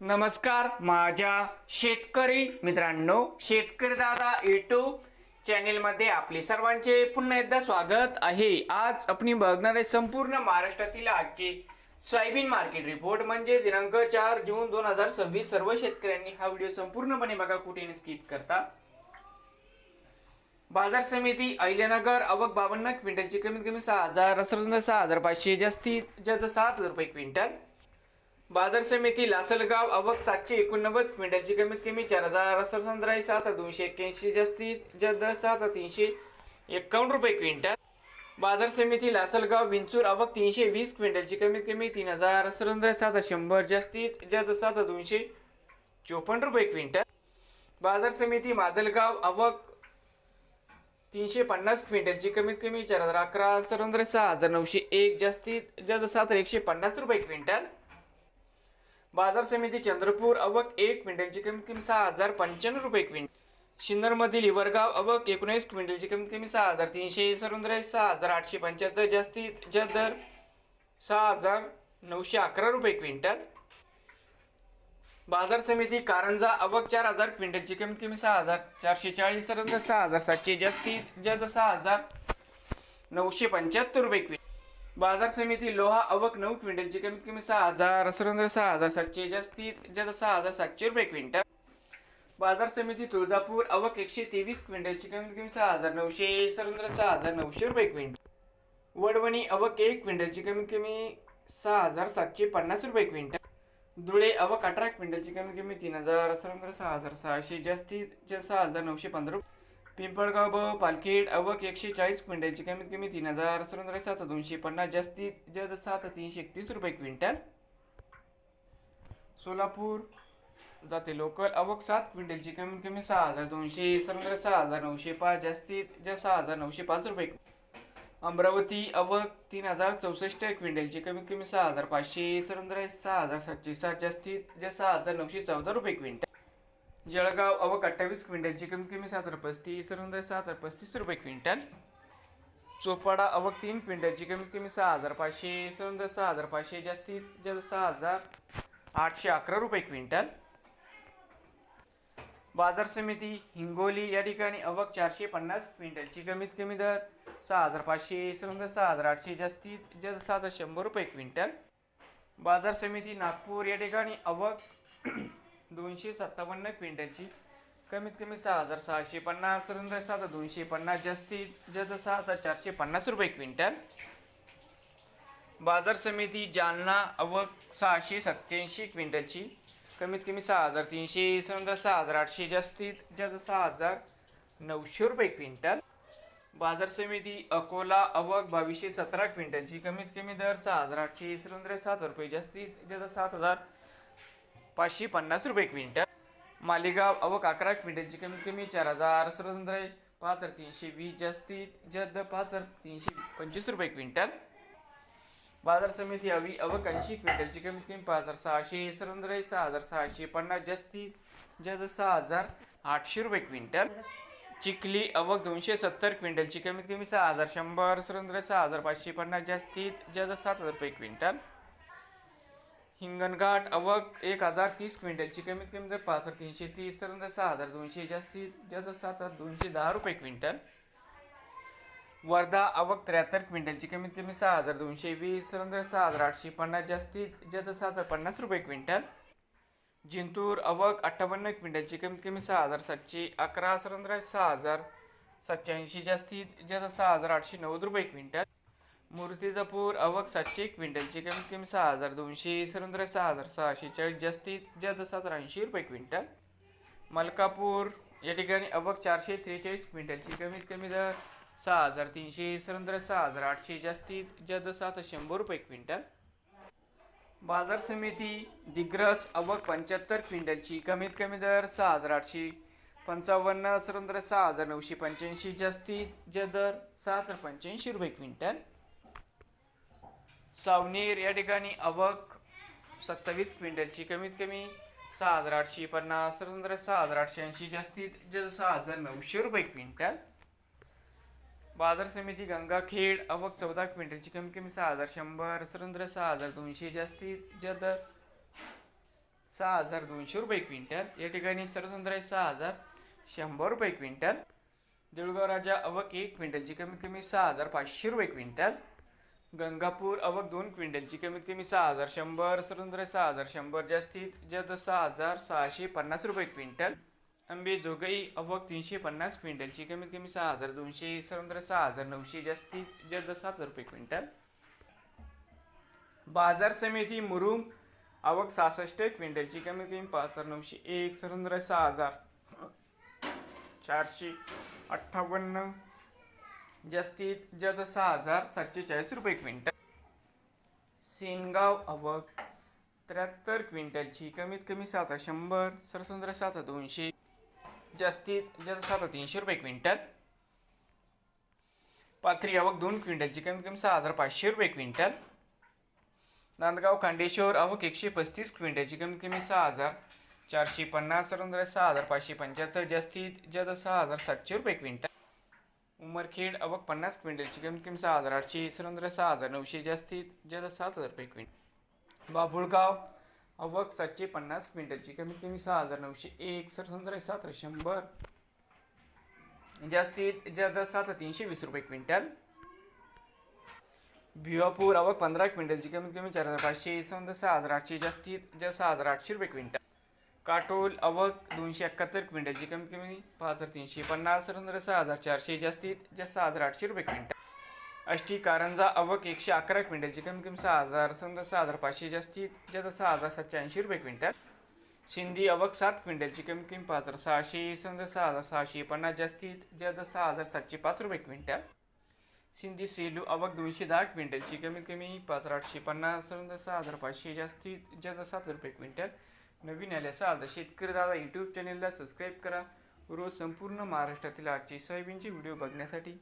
नमस्कार माझ्या शेतकरी मित्रांनो, शेतकरी दादा यूट्यूब चॅनेलमध्ये आपले सर्वांचे पुन्हा एकदा स्वागत आहे। आज आपण बघणार आहे संपूर्ण महाराष्ट्रातील आजचे सोयाबीन मार्केट रिपोर्ट म्हणजे दिनांक 4 जून 2026। सर्व शेतकऱ्यांनी हा व्हिडिओ संपूर्णपणे बघा, कुठेही स्किप करता। बाजार समिती अहिल्यानगर आवक 52 क्विंटलची कमीत कमी 6000 6500 जास्तीत जास्त 7000 रुपये क्विंटल। बाजार समिती लासलगाव आवक 789 क्विंटलची कमीत कमी 4000 7281 जास्तीत जास्त 7351 रुपये क्विंटल। बाजार समिती लासलगाव विंचूर आवक 320 क्विंटलची कमीत कमी 3000 जास्तीत जास्त 7254 रुपये क्विंटल। बाजार समिती माजलगाव आवक 350 क्विंटलची कमीत कमी 4011 6901 जास्तीत जास्त 7150 रुपये क्विंटल। बाजार समिती चंद्रपूर आवक 1 क्विंटलची कमीत कमी 6095 रुपये क्विंटल। सिन्नरमधील हिवरगाव आवक 19 क्विंटलची कमीत कमी 6300 6875 जास्तीत जास्त 6911 रुपये क्विंटल। बाजार समिती कारंजा आवक 4000 क्विंटलची कमीत कमी 6440 6700 जास्तीत जास्त 6975 रुपये क्विंटल। बाजार समिती लोहा आवक 9 क्विंटलची कमीत कमी 6000 6700 जास्तीत जास्त 6700 रुपये क्विंटल। बाजार समिती तुळजापूर आवक 123 क्विंटलची कमीत कमी 6900 6900 रुपये क्विंटल। वडवणी आवक 1 क्विंटलची कमीत कमी 6750 रुपये क्विंटल। धुळे आवक 18 क्विंटलची कमीत कमी 3000 6600 जास्तीत जास्त 6915 रुपये। पिंपळगाव व पालखेड आवक 140 क्विंटलची कमीत कमी 3000 250 जास्तीत जास्त 7331 रुपये क्विंटल। सोलापूर जाते लोकल आवक 7 क्विंटलची कमीत कमी 6200 6905 जास्तीत जास्त 6905 रुपये। अमरावती आवक 3064 क्विंटलची कमीत कमी 6500 6707 जास्तीत जास्त 6914 रुपये क्विंटल। जळगाव आवक 28 क्विंटलची कमीत कमी 7035 7035 रुपये क्विंटल। चोपडा आवक 3 क्विंटलची कमीत कमी 6500 6500 जास्तीत जास्त 6811 रुपये क्विंटल। बाजार समिती हिंगोली या ठिकाणी आवक 450 क्विंटलची कमीत कमी दर 6500 6800 जास्तीत जास्त 700 रुपये क्विंटल। बाजार समिती नागपूर या ठिकाणी आवक 257 क्विंटलची कमीत कमी 6650 250 जास्तीत जास्त 6450 रुपये क्विंटल। बाजार समिती जालना आवक 687 क्विंटलची कमीत कमी 6300 6800 जास्तीत जास्त 6900 रुपये क्विंटल। बाजार समिती अकोला आवक 2217 क्विंटलची कमीत कमी दर 6800 7000 रुपये जास्तीत जास्त 7550 रुपये क्विंटल। मालेगाव आवक 11 क्विंटलची कमीत कमी 4000 5320 जास्तीत जास्त 5325 रुपये क्विंटल। बाजार समिती अवी आवक 80 क्विंटलची कमीत कमी 5600 6650 जास्तीत जास्त 6800 रुपये क्विंटल। चिखली आवक 270 क्विंटलची कमीत कमी 6100 6550 जास्तीत जास्त 7000 रुपये क्विंटल। हिंगणघाट आवक 1030 क्विंटलची कमीत कमी दर 5330 6200 जास्तीत जास्त 7210 रुपये क्विंटल। वर्धा आवक 73 क्विंटलची कमीत कमी 6220 6850 जास्तीत जास्त 750 रुपये क्विंटल। जिंतूर आवक 58 क्विंटलची कमीत कमी 6711 6780 जास्तीत जास्त 6890 रुपये क्विंटल। मूर्तिजापूर आवक 700 क्विंटलची कमीत कमी 6200 6640 जास्तीत जास्त 780 रुपये क्विंटल। मलकापूर या ठिकाणी आवक 443 क्विंटलची कमीत कमी दर 6300 6800 जास्तीत जास्त 700 रुपये क्विंटल। बाजार समिती दिग्रस आवक 75 क्विंटलची कमीत कमी दर 6855 6985 जास्तीत जास्त दर 785 रुपये क्विंटल। सावनेर या ठिकाणी आवक 27 क्विंटलची कमीत कमी 6850 6880 जास्तीत जास्त 6900 रुपये क्विंटल। बाजार समिती गंगाखेड आवक 14 क्विंटलची कमी कमी 6100 200 जास्तीत जास्त 6,200 रुपये क्विंटल। या ठिकाणी सर्वसाधारण आहे 6,100 रुपये क्विंटल। देऊळगाव राजा आवक 1 क्विंटलची कमीत कमी 6,500 रुपये क्विंटल। गंगापूर आवक 2 क्विंटलची कमीत कमी 6,100, सर्वसाधारण 6,100, जास्तीत जास्त 6,650 रुपये क्विंटल। अंबेजोगाई आवक 350 क्विंटलची कमीत कमी 6,200, सर्वसाधारण 6,900, जास्तीत जास्त 7,000 रुपये क्विंटल। बाजार समिती मुरुम आवक 66 क्विंटलची कमीत कमी 5,901, सर्वसाधारण 6,458, जास्तीत जास्त 6,740 रुपये क्विंटल। सेनगाव आवक 73 क्विंटलची कमीत कमी 7,100, सर्वसाधारण 7,200, जास्तीत जास्त 7,300 रुपये क्विंटल। पाथरी आवक 2 क्विंटलची कमीत कमी 6,500 रुपये क्विंटल। नांदगाव खांडेश्वर आवक 135 क्विंटलची कमीत कमी 6,450, सर्वसाधारण 6,575, जास्तीत जास्त 6,700 रुपये क्विंटल। उमरखेड आवक 50 क्विंटलची कमीत कमी 6,800, सर्वसाधारण 6,900, जास्तीत जास्त 7,000 रुपये क्विंटल। बाभुळगाव आवक 750 क्विंटलची कमीत कमी 6,901, सर्वसाधारण 7,100, जास्तीत जास्त 7,320 रुपये क्विंटल। भिवापूर आवक 15 क्विंटलची कमीत कमी 4,500, सर्वसाधारण 6,800, जास्तीत जास्त 6,800 रुपये क्विंटल। काटोल आवक 271 क्विंटलची कमीत कमी 5,350, सर्वसाधारण 6,400, जास्तीत जास्त 6,800 रुपये क्विंटल। आष्टी कारंजा आवक 111 क्विंटलची कमीत कमी 6,000, सर्वसाधारण 6,500, जास्तीत जास्त 6,780 रुपये क्विंटल। सिंधी आवक 7 क्विंटलची कमीत कमी 5,600, सर्वसाधारण 6,650, जास्तीत जास्त 6,705 रुपये क्विंटल। सिंधी सेलू आवक 210 क्विंटलची कमीत कमी 5,850, सर्वसाधारण 6,500, जास्तीत जास्त 7,000 रुपये क्विंटल। नवीन आल्याचा शेतकरी दादा यूट्यूब चॅनेलला सबस्क्राईब करा रोज संपूर्ण महाराष्ट्रातील आजची सोयाबीनचे व्हिडिओ बघण्यासाठी।